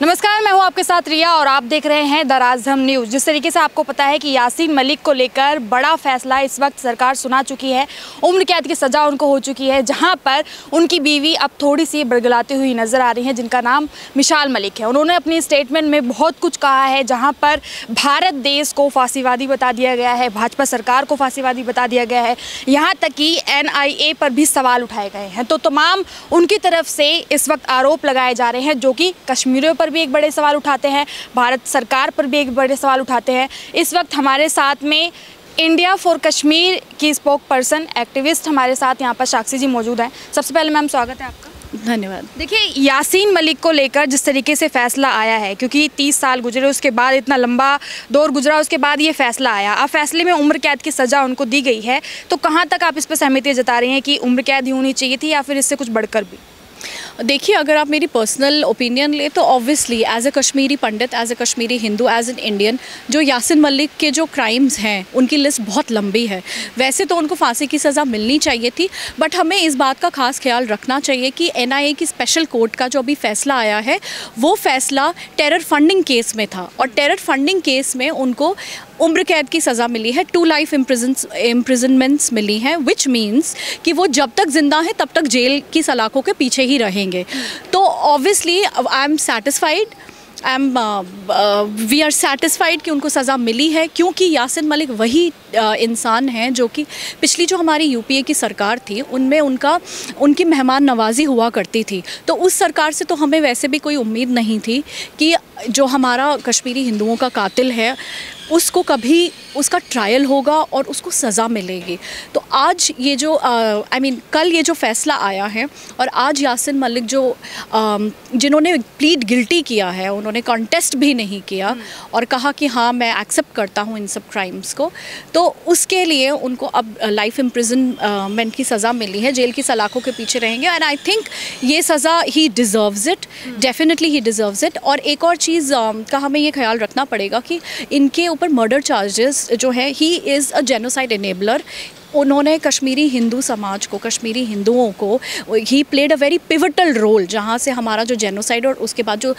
नमस्कार, मैं हूं आपके साथ रिया और आप देख रहे हैं द राजधानी न्यूज़। जिस तरीके से आपको पता है कि यासीन मलिक को लेकर बड़ा फैसला इस वक्त सरकार सुना चुकी है। उम्र कैद की सज़ा उनको हो चुकी है, जहां पर उनकी बीवी अब थोड़ी सी बड़गलाती हुई नज़र आ रही हैं, जिनका नाम मिसाल मलिक है। उन्होंने अपनी स्टेटमेंट में बहुत कुछ कहा है, जहाँ पर भारत देश को फांसीवादी बता दिया गया है, भाजपा सरकार को फांसीवादी बता दिया गया है, यहाँ तक कि NIA पर भी सवाल उठाए गए हैं। तो तमाम उनकी तरफ से इस वक्त आरोप लगाए जा रहे हैं, जो कि कश्मीरियों पर भी एक बड़े सवाल उठाते हैं, भारत सरकार पर भी एक बड़े सवाल उठाते हैं। इस वक्त हमारे साथ में इंडिया फॉर कश्मीर की स्पोक पर्सन एक्टिविस्ट हमारे साथ यहाँ पर साक्षी जी मौजूद हैं। सबसे पहले मैम स्वागत है आपका। धन्यवाद। देखिए, यासीन मलिक को लेकर जिस तरीके से फैसला आया है, क्योंकि 30 साल गुजरे, उसके बाद इतना लंबा दौर गुजरा, उसके बाद ये फैसला आया। अब फैसले में उम्र कैद की सज़ा उनको दी गई है, तो कहाँ तक आप इस पर सहमति जता रही हैं कि उम्र कैद ही होनी चाहिए थी या फिर इससे कुछ बढ़कर भी? देखिए, अगर आप मेरी पर्सनल ओपिनियन ले तो obviously as a Kashmiri Pandit, as a Kashmiri Hindu, as an Indian, जो यासीन मलिक के जो क्राइम्स हैं उनकी लिस्ट बहुत लंबी है। वैसे तो उनको फांसी की सज़ा मिलनी चाहिए थी, बट हमें इस बात का खास ख्याल रखना चाहिए कि NIA की स्पेशल कोर्ट का जो अभी फैसला आया है वो फैसला टेरर फंडिंग केस में था, और टेरर फंडिंग केस में उनको उम्र कैद की सज़ा मिली है, 2 लाइफ इम्प्रिजनमेंट्स मिली हैं, विच मीन्स कि वो जब तक जिंदा हैं तब तक जेल की सलाखों के पीछे ही रहेंगे। तो obviously I am satisfied, we are satisfied कि उनको सज़ा मिली है, क्योंकि यासीन मलिक वही इंसान हैं जो कि पिछली जो हमारी UPA की सरकार थी उनमें उनकी मेहमान नवाजी हुआ करती थी। तो उस सरकार से तो हमें वैसे भी कोई उम्मीद नहीं थी कि जो हमारा कश्मीरी हिंदुओं का कातिल है उसको कभी उसका ट्रायल होगा और उसको सज़ा मिलेगी। तो आज ये जो कल ये जो फैसला आया है, और आज यासीन मलिक जो जिन्होंने प्लीड गिल्टी किया है, उन्होंने कॉन्टेस्ट भी नहीं किया और कहा कि हाँ मैं एक्सेप्ट करता हूँ इन सब क्राइम्स को, तो उसके लिए उनको अब लाइफ इम्प्रिजनमेंट की सज़ा मिली है, जेल की सलाखों के पीछे रहेंगे। एंड आई थिंक ये सज़ा he deserves it, definitely he deserves it. और एक और चीज़ का हमें ये ख्याल रखना पड़ेगा कि इनके ऊपर मर्डर चार्जेस जो है, he is a genocide enabler. उन्होंने कश्मीरी हिंदू समाज को, कश्मीरी हिंदुओं को, he played a very pivotal role, जहाँ से हमारा जो जेनोसाइड और उसके बाद जो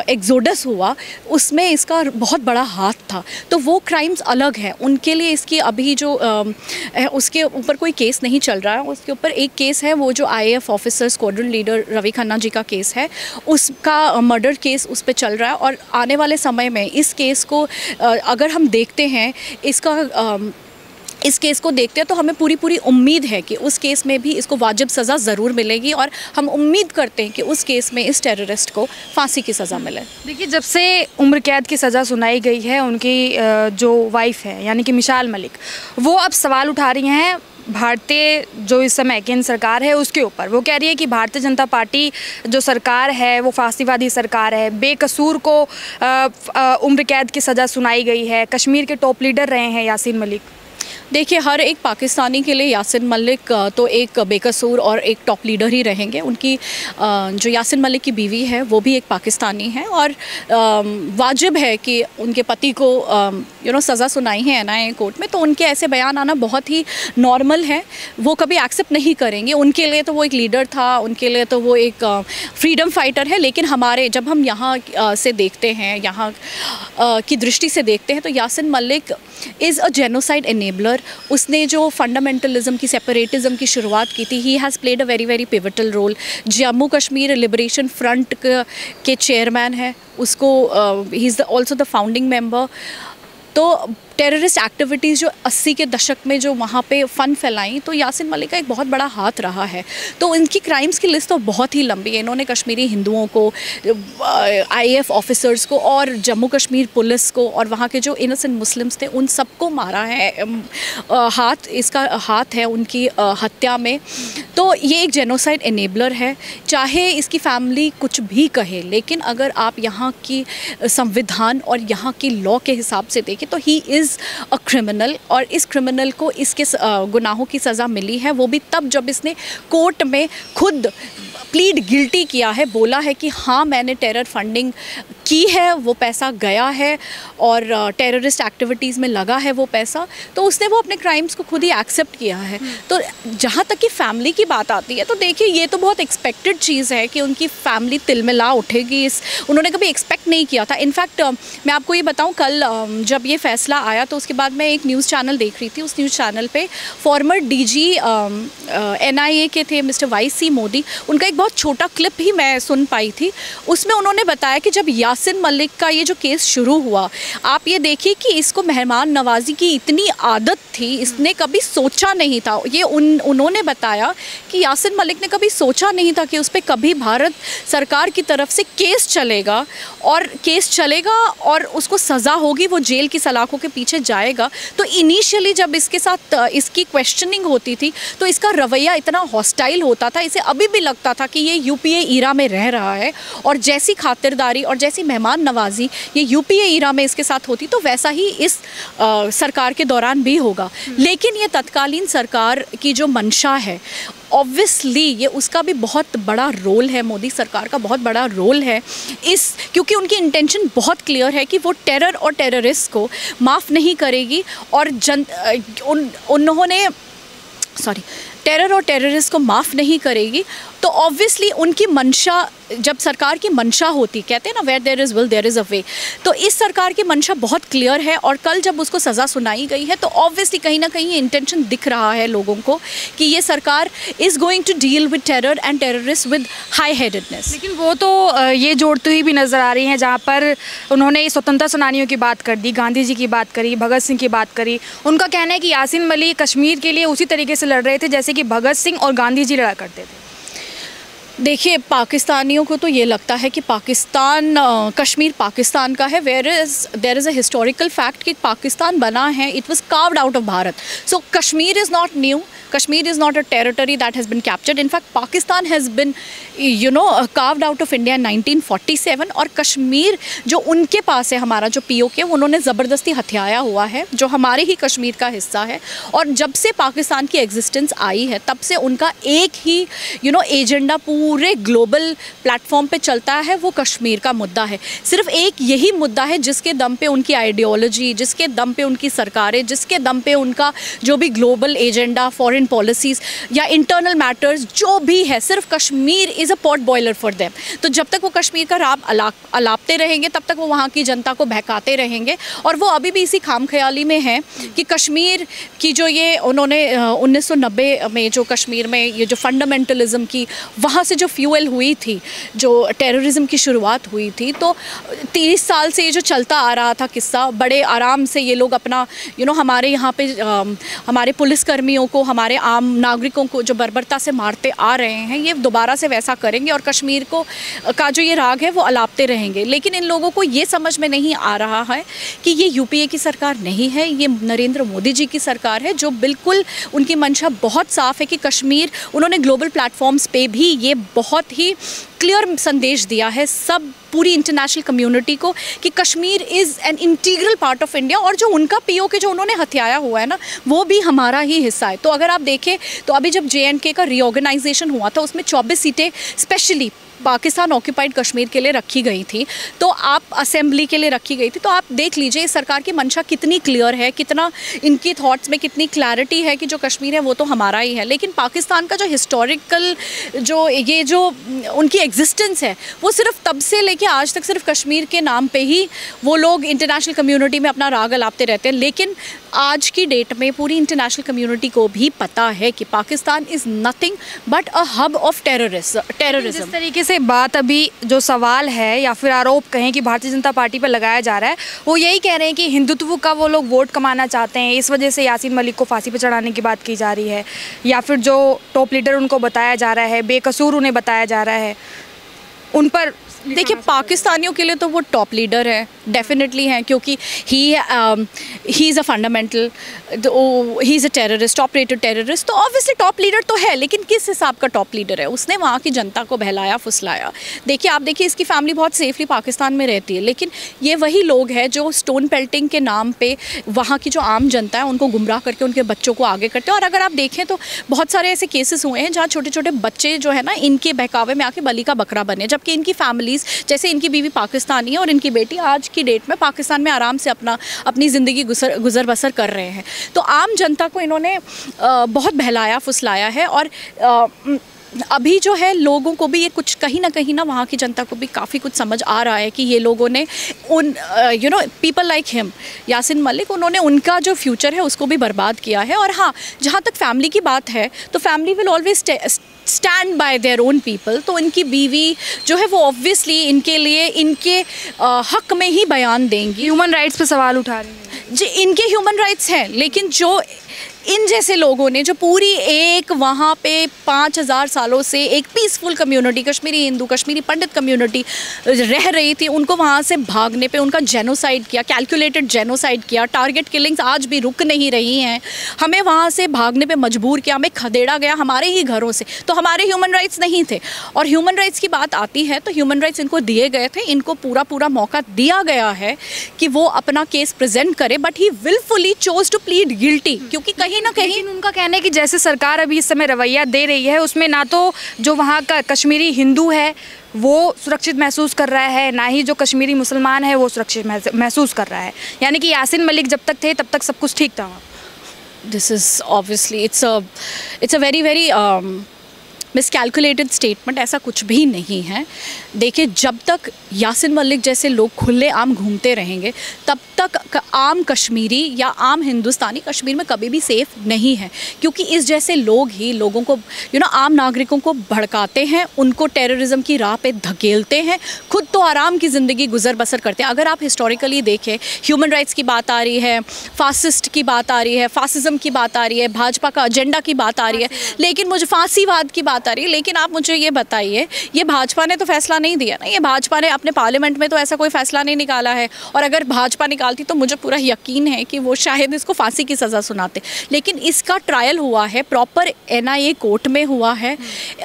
एक्सोडस हुआ उसमें इसका बहुत बड़ा हाथ था। तो वो क्राइम्स अलग हैं, उनके लिए इसकी अभी जो उसके ऊपर कोई केस नहीं चल रहा है। उसके ऊपर एक केस है, वो जो IAF officer squadron leader Ravi Khanna ji का केस है, उसका मर्डर केस उस पर चल रहा है। और आने वाले समय में इस केस को अगर हम देखते हैं, इस केस को देखते हैं तो हमें पूरी उम्मीद है कि उस केस में भी इसको वाजिब सज़ा ज़रूर मिलेगी, और हम उम्मीद करते हैं कि उस केस में इस टेररिस्ट को फांसी की सज़ा मिले। देखिए, जब से उम्र कैद की सज़ा सुनाई गई है, उनकी जो वाइफ है यानी कि मिसाल मलिक, वो अब सवाल उठा रही हैं भारतीय जो इस समय केंद्र सरकार है उसके ऊपर। वो कह रही है कि भारतीय जनता पार्टी जो सरकार है वो फांसीवादी सरकार है, बेकसूर को उम्र कैद की सज़ा सुनाई गई है। कश्मीर के टॉप लीडर रहे हैं यासीन मलिक। देखिए, हर एक पाकिस्तानी के लिए यासीन मलिक तो एक बेकसूर और एक टॉप लीडर ही रहेंगे। उनकी जो यासीन मलिक की बीवी है वो भी एक पाकिस्तानी है, और वाजिब है कि उनके पति को सज़ा सुनाई है NIA कोर्ट में, तो उनके ऐसे बयान आना बहुत ही नॉर्मल है। वो कभी एक्सेप्ट नहीं करेंगे। उनके लिए तो वो एक लीडर था, उनके लिए तो वो एक फ्रीडम फाइटर है। लेकिन जब हम यहाँ से देखते हैं, यहाँ की दृष्टि से देखते हैं, तो Yasin Malik is a genocide enabler. उसने जो फंडामेंटलिज्म की, सेपरेटिज्म की शुरुआत की थी, he has played a very pivotal role. Jammu Kashmir liberation front के चेयरमैन है, उसको he is also the founding member. तो टेररिस्ट एक्टिविटीज़ जो 80 के दशक में जो वहाँ पे फ़न फैलाई, तो यासीन मलिक का एक बहुत बड़ा हाथ रहा है। तो इनकी क्राइम्स की लिस्ट तो बहुत ही लंबी है। इन्होंने कश्मीरी हिंदुओं को, IAF ऑफिसर्स को, और जम्मू कश्मीर पुलिस को, और वहाँ के जो इनोसेंट मुस्लिम्स थे उन सबको मारा है। इसका हाथ है उनकी हत्या में। तो ये एक जेनोसाइड एनेबलर है, चाहे इसकी फैमिली कुछ भी कहे, लेकिन अगर आप यहाँ की संविधान और यहाँ की लॉ के हिसाब से देखें तो ही इज़ अ क्रिमिनल। और इस क्रिमिनल को इसके गुनाहों की सज़ा मिली है, वो भी तब जब इसने कोर्ट में खुद प्लीड गिल्टी किया है, बोला है कि हाँ मैंने टेरर फंडिंग की है, वो पैसा गया है और टेररिस्ट एक्टिविटीज़ में लगा है वो पैसा, तो उसने वो अपने क्राइम्स को खुद ही एक्सेप्ट किया है। तो जहाँ तक कि फैमिली की बात आती है तो देखिए ये तो बहुत एक्सपेक्टेड चीज़ है कि उनकी फैमिली तिलमिला उठेगी, इस उन्होंने कभी एक्सपेक्ट नहीं किया था। इनफैक्ट मैं आपको ये बताऊँ, कल जब ये फैसला आया तो उसके बाद मैं एक न्यूज़ चैनल देख रही थी, उस न्यूज़ चैनल पे फॉर्मर DG NIA के थे मिस्टर YC मोदी, उनका एक बहुत छोटा क्लिप ही मैं सुन पाई थी। उसमें उन्होंने बताया कि जब यासिन मलिक का ये जो केस शुरू हुआ, आप ये देखिए कि इसको मेहमान नवाजी की इतनी आदत थी, इसने कभी सोचा नहीं था, ये उन्होंने बताया कि यासिन मलिक ने कभी सोचा नहीं था कि उस पर कभी भारत सरकार की तरफ से केस चलेगा और उसको सज़ा होगी, वो जेल की सलाखों के पीछे जाएगा। तो इनिशियली जब इसके साथ इसकी क्वेश्चनिंग होती थी तो इसका रवैया इतना हॉस्टाइल होता था, इसे अभी भी लगता था कि ये UPA ईरा में रह रहा है और जैसी खातिरदारी और जैसी मेहमान नवाजी ये UPA ईरा में इसके साथ होती तो वैसा ही इस सरकार के दौरान भी होगा। लेकिन ये तत्कालीन सरकार की जो मंशा है, ऑब्वियसली ये उसका भी बहुत बड़ा रोल है, मोदी सरकार का बहुत बड़ा रोल है क्योंकि उनकी इंटेंशन बहुत क्लियर है कि वो टेरर और टेररिस्ट को माफ़ नहीं करेगी और टेरर और टेररिस्ट को माफ़ नहीं करेगी। तो ऑब्वियसली उनकी मंशा, जब सरकार की मंशा होती, कहते हैं ना where there is will there is a way, तो इस सरकार की मंशा बहुत क्लियर है। और कल जब उसको सज़ा सुनाई गई है तो ऑब्वियसली कहीं ना कहीं ये इंटेंशन दिख रहा है लोगों को कि ये सरकार is going to deal with terror and terrorist with high headedness. लेकिन वो तो ये जोड़ती हुई भी नज़र आ रही हैं, जहाँ पर उन्होंने स्वतंत्रता सेनानियों की बात कर दी, गांधी जी की बात करी, भगत सिंह की बात करी। उनका कहना है कि यासिन मलिक कश्मीर के लिए उसी तरीके से लड़ रहे थे जैसे कि भगत सिंह और गांधी जी लड़ा करते थे। देखिए, पाकिस्तानियों को तो ये लगता है कि कश्मीर पाकिस्तान का है, there is a historical fact कि पाकिस्तान बना है, it was carved out of Bharat. So Kashmir is not new, Kashmir is not a territory that has been captured. In fact, Pakistan has been, carved out of India in 1947. और कश्मीर जो उनके पास है, हमारा जो POK, उन्होंने ज़बरदस्ती हथियाया हुआ है, जो हमारे ही कश्मीर का हिस्सा है। और जब से पाकिस्तान की एग्जिस्टेंस आई है तब से उनका एक ही एजेंडा पूरे ग्लोबल प्लेटफॉर्म पे चलता है, वो कश्मीर का मुद्दा है। सिर्फ एक यही मुद्दा है जिसके दम पे उनकी आइडियोलॉजी, जिसके दम पे उनकी सरकारें, जिसके दम पे उनका जो भी ग्लोबल एजेंडा, फॉरेन पॉलिसीज़ या इंटरनल मैटर्स जो भी है, सिर्फ Kashmir is a pot boiler for them. तो जब तक वो कश्मीर का राब अलापते रहेंगे तब तक वो वहाँ की जनता को बहकाते रहेंगे। और वो अभी भी इसी खाम ख्याली में हैं कि कश्मीर की जो ये उन्होंने 1990 में जो कश्मीर में ये जो फंडामेंटलिज्म की वहाँ से जो फ्यूल हुई थी, जो टेररिज्म की शुरुआत हुई थी, तो 30 साल से ये जो चलता आ रहा था किस्सा, बड़े आराम से ये लोग अपना हमारे यहाँ पे हमारे पुलिसकर्मियों को, हमारे आम नागरिकों को जो बर्बरता से मारते आ रहे हैं, ये दोबारा से वैसा करेंगे और कश्मीर का जो ये राग है वो अलापते रहेंगे। लेकिन इन लोगों को ये समझ में नहीं आ रहा है कि ये UPA की सरकार नहीं है, ये नरेंद्र मोदी जी की सरकार है, जो बिल्कुल उनकी मंशा बहुत साफ़ है कि कश्मीर, उन्होंने ग्लोबल प्लेटफॉर्म्स पे भी ये बहुत ही क्लियर संदेश दिया है सब पूरी इंटरनेशनल कम्युनिटी को कि Kashmir is an integral part of India, और जो उनका POK जो उन्होंने हथियाया हुआ है ना, वो भी हमारा ही हिस्सा है। तो अगर आप देखें तो अभी जब JNK का रीऑर्गेनाइजेशन हुआ था उसमें 24 सीटें स्पेशली पाकिस्तान ऑक्यूपाइड कश्मीर के लिए रखी गई थी, तो आप असेंबली के लिए रखी गई थी। तो आप देख लीजिए इस सरकार की मंशा कितनी क्लियर है, कितना इनकी थॉट्स में कितनी क्लैरिटी है कि जो कश्मीर है वो तो हमारा ही है। लेकिन पाकिस्तान का जो हिस्टोरिकल जो उनकी एग्जिस्टेंस है, वो सिर्फ तब से लेके आज तक सिर्फ कश्मीर के नाम पे ही वो लोग इंटरनेशनल कम्युनिटी में अपना राग अलापते रहते हैं। लेकिन आज की डेट में पूरी इंटरनेशनल कम्युनिटी को भी पता है कि Pakistan is nothing but a hub of terrorism. जिस तरीके से बात, अभी जो सवाल है या फिर आरोप कहें कि भारतीय जनता पार्टी पर लगाया जा रहा है, वो यही कह रहे हैं कि हिंदुत्व का वो लोग वोट कमाना चाहते हैं, इस वजह से यासीन मलिक को फांसी पर चढ़ाने की बात की जा रही है, या फिर जो टॉप लीडर उनको बताया जा रहा है, बेकसूर उन्हें बताया जा रहा है, उन पर देखिए पाकिस्तानियों के लिए तो वो टॉप लीडर है, डेफिनेटली हैं, क्योंकि ही is a fundamental, he is a terrorist, top rated terrorist, तो ऑब्वियसली टॉप लीडर तो है, लेकिन किस हिसाब का टॉप लीडर है? उसने वहाँ की जनता को बहलाया फुसलाया। देखिए आप देखिए इसकी फैमिली बहुत सेफली पाकिस्तान में रहती है, लेकिन ये वही लोग हैं जो स्टोन पेल्टिंग के नाम पे वहाँ की जो आम जनता है उनको गुमराह करके उनके बच्चों को आगे करते हैं। और अगर आप देखें तो बहुत सारे ऐसे केसेस हुए हैं जहाँ छोटे छोटे बच्चे जो है ना इनके बहकावे में आके बलि का बकरा बने, जबकि इनकी फैमिलीज़ फैमिलीज़, जैसे इनकी बीवी पाकिस्तानी है और इनकी बेटी आज की डेट में पाकिस्तान में आराम से अपनी ज़िंदगी गुजर बसर कर रहे हैं। तो आम जनता को इन्होंने बहुत बहलाया फुसलाया है और अभी जो है लोगों को भी ये कुछ कहीं ना वहाँ की जनता को भी काफ़ी कुछ समझ आ रहा है कि ये लोगों ने उन people like him, Yasin Malik, उन्होंने उनका जो फ्यूचर है उसको भी बर्बाद किया है। और हाँ, जहाँ तक फैमिली की बात है तो family will always stand by their own people. तो इनकी बीवी जो है वो ऑब्वियसली इनके लिए इनके हक में ही बयान देंगी। ह्यूमन राइट्स पे सवाल उठा रही हैं जी, इनके ह्यूमन राइट्स हैं, लेकिन जो इन जैसे लोगों ने जो पूरी एक वहाँ पे 5000 सालों से एक पीसफुल कम्युनिटी, कश्मीरी हिंदू, कश्मीरी पंडित कम्युनिटी रह रही थी, उनको वहाँ से भागने पे उनका जेनोसाइड किया, कैलकुलेटेड जेनोसाइड किया, टारगेट किलिंग्स आज भी रुक नहीं रही हैं, हमें वहाँ से भागने पे मजबूर किया, हमें खदेड़ा गया हमारे ही घरों से, तो हमारे ह्यूमन राइट्स नहीं थे। और ह्यूमन राइट्स की बात आती है तो ह्यूमन राइट्स इनको दिए गए थे, इनको पूरा मौका दिया गया है कि वो अपना केस प्रेजेंट करे, but he wilfully chose to plead guilty, क्योंकि कहीं ना कहीं उनका कहना है कि जैसे सरकार अभी इस समय रवैया दे रही है उसमें ना तो जो वहाँ का कश्मीरी हिंदू है वो सुरक्षित महसूस कर रहा है, ना ही जो कश्मीरी मुसलमान है वो सुरक्षित महसूस कर रहा है। यानी कि यासिन मलिक जब तक थे तब तक सब कुछ ठीक था। This is obviously it's a very miscalculated statement, ऐसा कुछ भी नहीं है। देखिए, जब तक यासिन मलिक जैसे लोग खुले आम घूमते रहेंगे तब तक आम कश्मीरी या आम हिंदुस्तानी कश्मीर में कभी भी सेफ़ नहीं है, क्योंकि इस जैसे लोग ही लोगों को आम नागरिकों को भड़काते हैं, उनको टेररिज्म की राह पे धकेलते हैं, खुद तो आराम की ज़िंदगी गुजर बसर करते हैं। अगर आप हिस्टोरिकली देखें, ह्यूमन राइट्स की बात आ रही है, फासिस्ट की बात आ रही है, फासिज्म की बात आ रही है, भाजपा का एजेंडा की बात आ रही है, लेकिन मुझे फांसीवाद की बात आ रही है, लेकिन आप मुझे ये बताइए, ये भाजपा ने तो फैसला नहीं दिया ना, ये भाजपा ने अपने पार्लियामेंट में तो ऐसा कोई फैसला नहीं निकाला है, और अगर भाजपा निकालती तो मुझे पूरा यकीन है कि वो शायद इसको फांसी की सज़ा सुनाते। लेकिन इसका ट्रायल हुआ है, प्रॉपर NIA कोर्ट में हुआ है,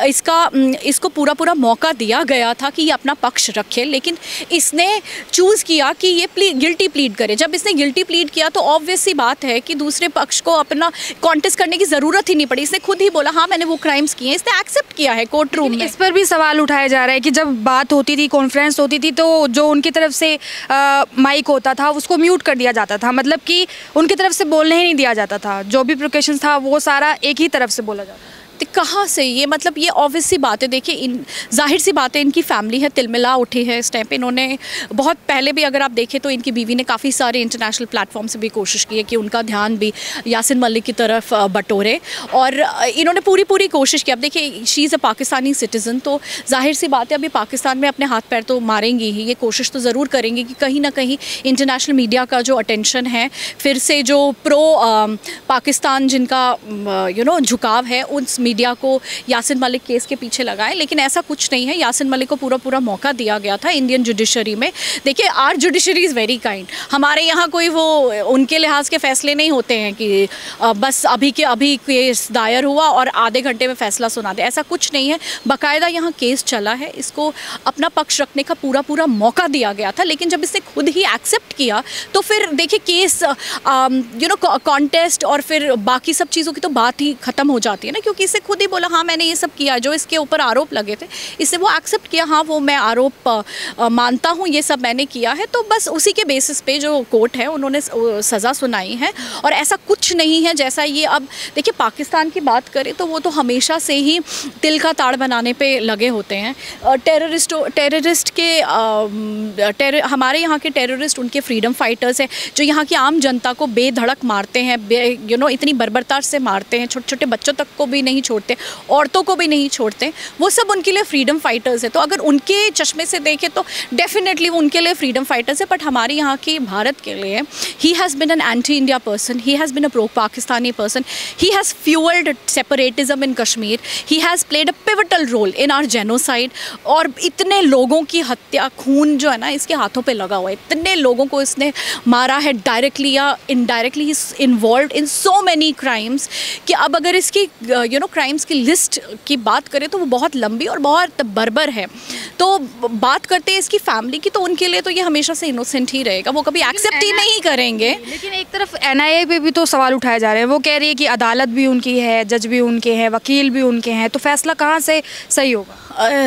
इसको पूरा मौका दिया गया था कि ये अपना पक्ष रखे, लेकिन इसने चूज़ किया कि ये गिल्टी प्लीड करे। जब इसने गिल्टी प्लीड किया तो ऑब्वियस सी बात है कि दूसरे पक्ष को अपना कॉन्टेस्ट करने की ज़रूरत ही नहीं पड़ी, इसने खुद ही बोला हाँ मैंने वो क्राइम्स किए, इसने एक्सेप्ट किया है कोर्ट रूम में। इस पर भी सवाल उठाया जा रहा है कि जब बात होती थी, कॉन्फ्रेंस होती थी, तो जो उनकी तरफ से माइक होता था उसको म्यूट कर दिया जाता था, मतलब कि उनकी तरफ से बोलने ही नहीं दिया जाता था, जो भी प्रिकॉशंस था वो सारा एक ही तरफ से बोला जाता था। कहाँ से ये, मतलब ये ऑब्वियस सी बात है। देखिए, जाहिर सी बात है, इनकी फैमिली है तिलमिला उठी है इस टाइम पे। इन्होंने बहुत पहले भी अगर आप देखें तो इनकी बीवी ने काफ़ी सारे इंटरनेशनल प्लेटफॉर्म से भी कोशिश की है कि उनका ध्यान भी यासिन मलिक की तरफ बटोरे, और इन्होंने पूरी कोशिश की। अब देखिए, she is a Pakistani citizen, तो जाहिर सी बात है अभी पाकिस्तान में अपने हाथ पैर तो मारेंगी ही, ये कोशिश तो ज़रूर करेंगे कि कहीं ना कहीं इंटरनेशनल मीडिया का जो अटेंशन है, फिर से जो प्रो पाकिस्तान जिनका झुकाव है, उस मीडिया को यासिन मलिक केस के पीछे लगाएं। लेकिन ऐसा कुछ नहीं है, यासिन मलिक को पूरा मौका दिया गया था इंडियन जुडिशरी में। देखिए, our judiciary is very kind, हमारे यहाँ कोई वो उनके लिहाज के फैसले नहीं होते हैं कि बस अभी केस दायर हुआ और आधे घंटे में फैसला सुना दे, ऐसा कुछ नहीं है। बाकायदा यहाँ केस चला है, इसको अपना पक्ष रखने का पूरा मौका दिया गया था, लेकिन जब इसने खुद ही एक्सेप्ट किया तो फिर देखिए केस कॉन्टेस्ट और फिर बाकी सब चीज़ों की तो बात ही ख़त्म हो जाती है ना, क्योंकि इससे खुद ही बोला हाँ मैंने ये सब किया, जो इसके ऊपर आरोप लगे थे इससे वो एक्सेप्ट किया, हाँ वो मैं आरोप मानता हूँ, ये सब मैंने किया है। तो बस उसी के बेसिस पे जो कोर्ट है उन्होंने सज़ा सुनाई है, और ऐसा कुछ नहीं है जैसा ये। अब देखिए, पाकिस्तान की बात करें तो वो तो हमेशा से ही तिल का ताड़ बनाने पे लगे होते हैं। टेररिस्ट के हमारे यहाँ के टेररिस्ट उनके फ्रीडम फाइटर्स हैं, जो यहाँ की आम जनता को बेधड़क मारते हैं, इतनी बर्बरता से मारते हैं, छोटे छोटे बच्चों तक को भी नहीं छोड़ते, औरतों को भी नहीं छोड़ते, वो सब उनके लिए फ्रीडम फाइटर्स है। तो अगर उनके चश्मे से देखें तो डेफिनेटली वो उनके लिए फ्रीडम फाइटर्स है। बट हमारे यहाँ के भारत के लिए he has been an anti India person, he has been a pro Pakistani person, he has fuelled separatism in Kashmir, he has played a pivotal role in our genocide. और इतने लोगों की हत्या, खून जो है ना इसके हाथों पे लगा हुआ है, इतने लोगों को इसने मारा है डायरेक्टली या indirectly, he is involved in so many crimes कि अब अगर इसकी क्राइम्स की लिस्ट की बात करें तो वो बहुत लंबी और बहुत बर्बर है। तो बात करते हैं इसकी फैमिली की, तो उनके लिए तो ये हमेशा से इनोसेंट ही रहेगा, वो कभी एक्सेप्ट ही नहीं करेंगे। लेकिन एक तरफ NIA पे भी तो सवाल उठाए जा रहे हैं, वो कह रही है कि अदालत भी उनकी है, जज भी उनके हैं, वकील भी उनके हैं, तो फैसला कहाँ से सही होगा?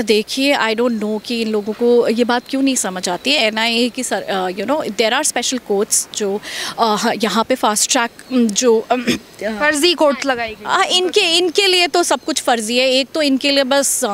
देखिए, आई डोंट नो कि इन लोगों को ये बात क्यों नहीं समझ आती है। NIA की देयर आर स्पेशल कोर्ट्स जो यहाँ पे फास्ट ट्रैक जो फर्जी कोर्ट लगाई गई। इनके लिए तो सब कुछ फर्जी है। एक तो इनके लिए बस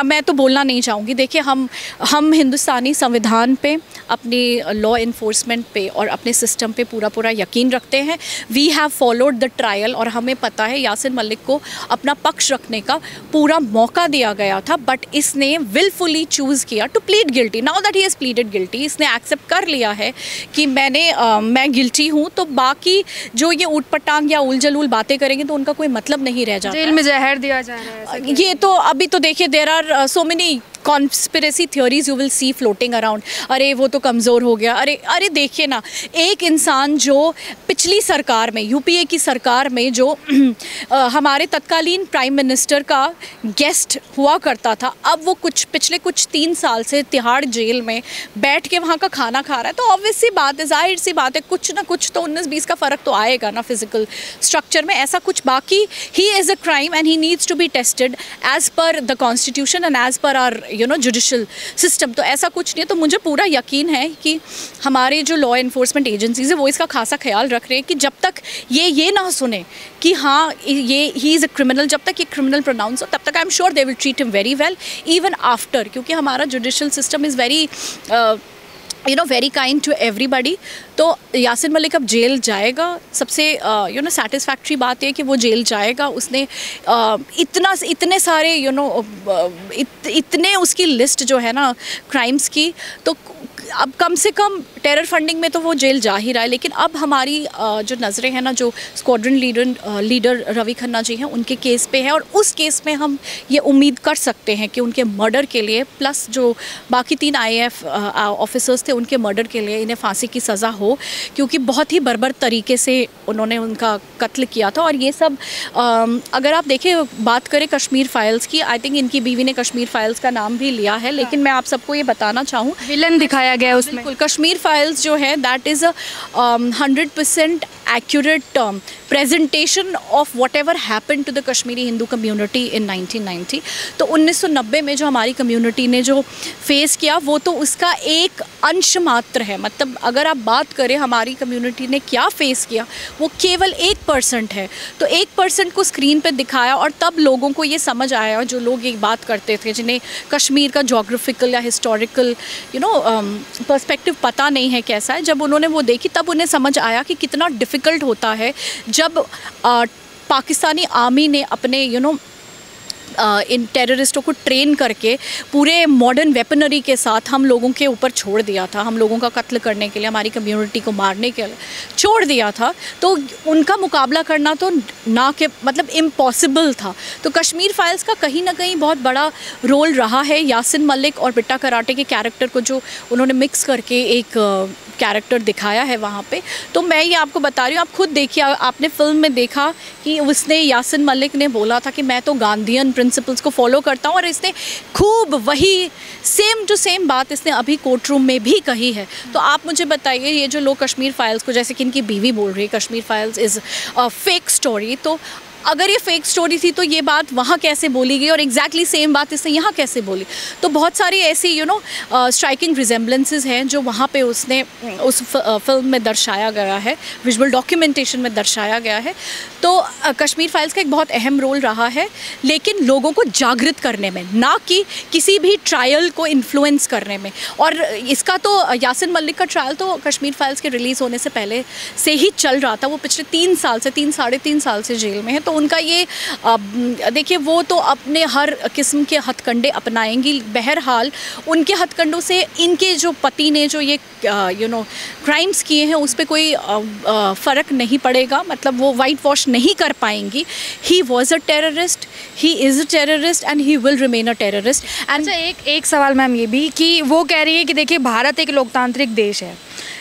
मैं तो बोलना नहीं चाहूँगी। देखिए, हम हिंदुस्तानी संविधान पे, अपनी लॉ इन्फोर्समेंट पे और अपने सिस्टम पे पूरा यकीन रखते हैं। We have followed the trial और हमें पता है यासिन मलिक को अपना पक्ष रखने का पूरा मौका दिया गया था, बट इसने विलफुली चूज़ किया to plead guilty. Now that he has pleaded guilty, इसने एक्सेप्ट कर लिया है कि मैं गिल्टी हूँ, तो बाकी जो ये ऊट पटांग या उल जलूल बातें करेंगे तो उनका कोई मतलब नहीं रह जाता। जेल में जहर दिया जा रहा है, ये तो अभी तो देखिए, there are so many conspiracy theories you will see floating around. अरे वो तो कमज़ोर हो गया। अरे देखिए ना, एक इंसान जो पिछली सरकार में, UPA की सरकार में, जो हमारे तत्कालीन प्राइम मिनिस्टर का गेस्ट हुआ करता था, अब वो पिछले 3 साल से तिहाड़ जेल में बैठ के वहाँ का खाना खा रहा है। तो ऑब्वियस सी बात है, जाहिर सी बात है, कुछ ना कुछ तो 19-20 का फ़र्क तो आएगा ना फिजिकल स्ट्रक्चर में। ऐसा कुछ, बाकी he is a crime and he needs to be tested as per the constitution and as per our judicial system. तो ऐसा कुछ नहीं है। तो मुझे पूरा यकीन है कि हमारे जो लॉ इन्फोर्समेंट एजेंसीज है वो इसका खासा ख्याल रख रहे हैं कि जब तक ये ना सुने कि हाँ ये ही इज़ अ क्रिमिनल, जब तक ये क्रिमिनल प्रोनाउंस हो, तब तक I am sure they will treat him very well even after, क्योंकि हमारा judicial system is very very kind to everybody. तो यासिन मलिक अब जेल जाएगा। सबसे सेटिस्फैक्ट्री बात है कि वो जेल जाएगा। उसने इतने सारे इतने उसकी लिस्ट जो है ना क्राइम्स की, तो अब कम से कम टेरर फंडिंग में तो वो जेल जा ही रहा है। लेकिन अब हमारी जो नज़रें हैं ना, जो स्क्वाड्रन लीडर रवि खन्ना जी हैं, उनके केस पे है, और उस केस में हम ये उम्मीद कर सकते हैं कि उनके मर्डर के लिए, प्लस जो बाकी 3 IAF ऑफिसर्स थे उनके मर्डर के लिए इन्हें फांसी की सज़ा हो, क्योंकि बहुत ही बर्बर तरीके से उन्होंने उनका कत्ल किया था। और ये सब अगर आप देखें, बात करें कश्मीर फाइल्स की, आई थिंक इनकी बीवी ने कश्मीर फाइल्स का नाम भी लिया है, लेकिन मैं आप सबको ये बताना चाहूँ, विलन दिखाया गया उसमें। बिल्कुल, कश्मीर फाइल्स जो है that is 100% accurate presentation of whatever happen to the Kashmiri Hindu community in 1990। तो 1990 में जो हमारी कम्युनिटी ने जो फेस किया, वो तो उसका एक अंश मात्र है। मतलब अगर आप बात करें हमारी कम्युनिटी ने क्या फेस किया, वो केवल 1% है। तो 1% को स्क्रीन पे दिखाया और तब लोगों को ये समझ आया, जो लोग एक बात करते थे, जिन्हें कश्मीर का जोग्राफिकल या हिस्टोरिकल पर्सपेक्टिव पता नहीं है कैसा है, जब उन्होंने वो देखी तब उन्हें समझ आया कि कितना डिफ़िकल्ट होता है जब पाकिस्तानी आर्मी ने अपने इन टेररिस्टों को ट्रेन करके पूरे मॉडर्न वेपनरी के साथ हम लोगों के ऊपर छोड़ दिया था, हम लोगों का कत्ल करने के लिए, हमारी कम्युनिटी को मारने के लिए छोड़ दिया था। तो उनका मुकाबला करना तो ना के मतलब इम्पॉसिबल था। तो कश्मीर फाइल्स का कहीं ना कहीं बहुत बड़ा रोल रहा है यासिन मलिक और बिट्टा कराटे के कैरेक्टर को जो उन्होंने मिक्स करके एक कैरेक्टर दिखाया है वहाँ पे। तो मैं ये आपको बता रही हूँ, आप खुद देखिए, आपने फिल्म में देखा कि उसने, यासिन मलिक ने बोला था कि मैं तो गांधीयन प्रिंसिपल्स को फॉलो करता हूँ, और इसने खूब वही सेम टू सेम बात इसने अभी कोर्ट रूम में भी कही है। तो आप मुझे बताइए, ये जो लोग कश्मीर फाइल्स को, जैसे कि इनकी बीवी बोल रही है Kashmir files is a fake story, तो अगर ये फेक स्टोरी थी तो ये बात वहाँ कैसे बोली गई और एग्जैक्टली सेम बात इसने यहाँ कैसे बोली? तो बहुत सारी ऐसी स्ट्राइकिंग रिजेम्बलेंसेस हैं जो वहाँ पे उसने उस फिल्म में दर्शाया गया है, विजुअल डॉक्यूमेंटेशन में दर्शाया गया है। तो कश्मीर फाइल्स का एक बहुत अहम रोल रहा है, लेकिन लोगों को जागृत करने में, ना कि किसी भी ट्रायल को इन्फ्लुएंस करने में। और इसका तो यासिन मलिक का ट्रायल तो कश्मीर फाइल्स के रिलीज़ होने से पहले से ही चल रहा था। वो पिछले 3 साल से, 3-3.5 साल से जेल में है। तो उनका ये देखिए, वो तो अपने हर किस्म के हथकंडे अपनाएंगी। बहरहाल उनके हथकंडों से इनके जो पति ने जो ये क्राइम्स किए हैं उस पर कोई फ़र्क नहीं पड़ेगा, मतलब वो वाइट वॉश नहीं कर पाएंगी। He was a terrorist, he is a terrorist and he will remain a terrorist. And एक सवाल मैम ये भी कि वो कह रही है कि देखिए, भारत एक लोकतांत्रिक देश है,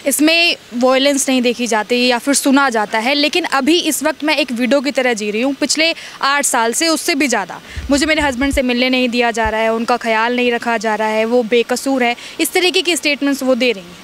इसमें वॉयलेंस नहीं देखी जाती या फिर सुना जाता है, लेकिन अभी इस वक्त मैं एक वीडियो की तरह जी रही हूँ। पिछले 8 साल से, उससे भी ज़्यादा, मुझे मेरे हस्बैंड से मिलने नहीं दिया जा रहा है, उनका ख्याल नहीं रखा जा रहा है, वो बेकसूर है, इस तरीके के स्टेटमेंट्स वो दे रही हैं।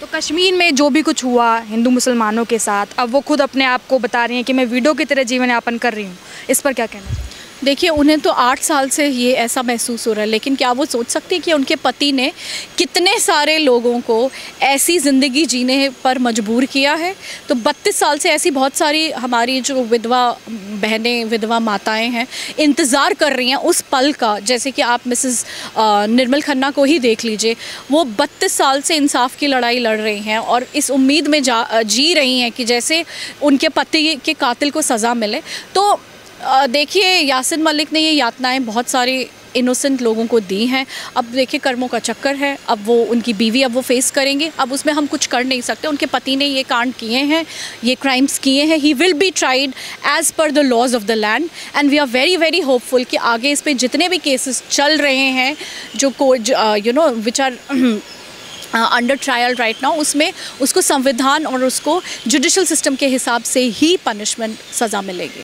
तो कश्मीर में जो भी कुछ हुआ हिंदू मुसलमानों के साथ, अब वो खुद अपने आप को बता रही हैं कि मैं वीडियो की तरह जीवन यापन कर रही हूँ। इस पर क्या कहना है? देखिए, उन्हें तो 8 साल से ये ऐसा महसूस हो रहा है, लेकिन क्या वो सोच सकती हैं कि उनके पति ने कितने सारे लोगों को ऐसी ज़िंदगी जीने पर मजबूर किया है। तो 32 साल से ऐसी बहुत सारी हमारी जो विधवा बहनें, विधवा माताएं हैं, इंतज़ार कर रही हैं उस पल का। जैसे कि आप मिसेस निर्मल खन्ना को ही देख लीजिए, वो 32 साल से इंसाफ की लड़ाई लड़ रही हैं और इस उम्मीद में जी रही हैं कि जैसे उनके पति के कातिल को सज़ा मिले। तो देखिए, यासिन मलिक ने ये यातनाएं बहुत सारे इनोसेंट लोगों को दी हैं। अब देखिए, कर्मों का चक्कर है, अब वो उनकी बीवी अब वो फेस करेंगे, अब उसमें हम कुछ कर नहीं सकते। उनके पति ने ये कांड किए हैं, ये क्राइम्स किए हैं, he will be tried as per the laws of the land and we are very very hopeful कि आगे इस पे जितने भी केसेस चल रहे हैं जो which are under trial right now, उसमें उसको संविधान और उसको जुडिशल सिस्टम के हिसाब से ही पनिशमेंट, सज़ा मिलेगी।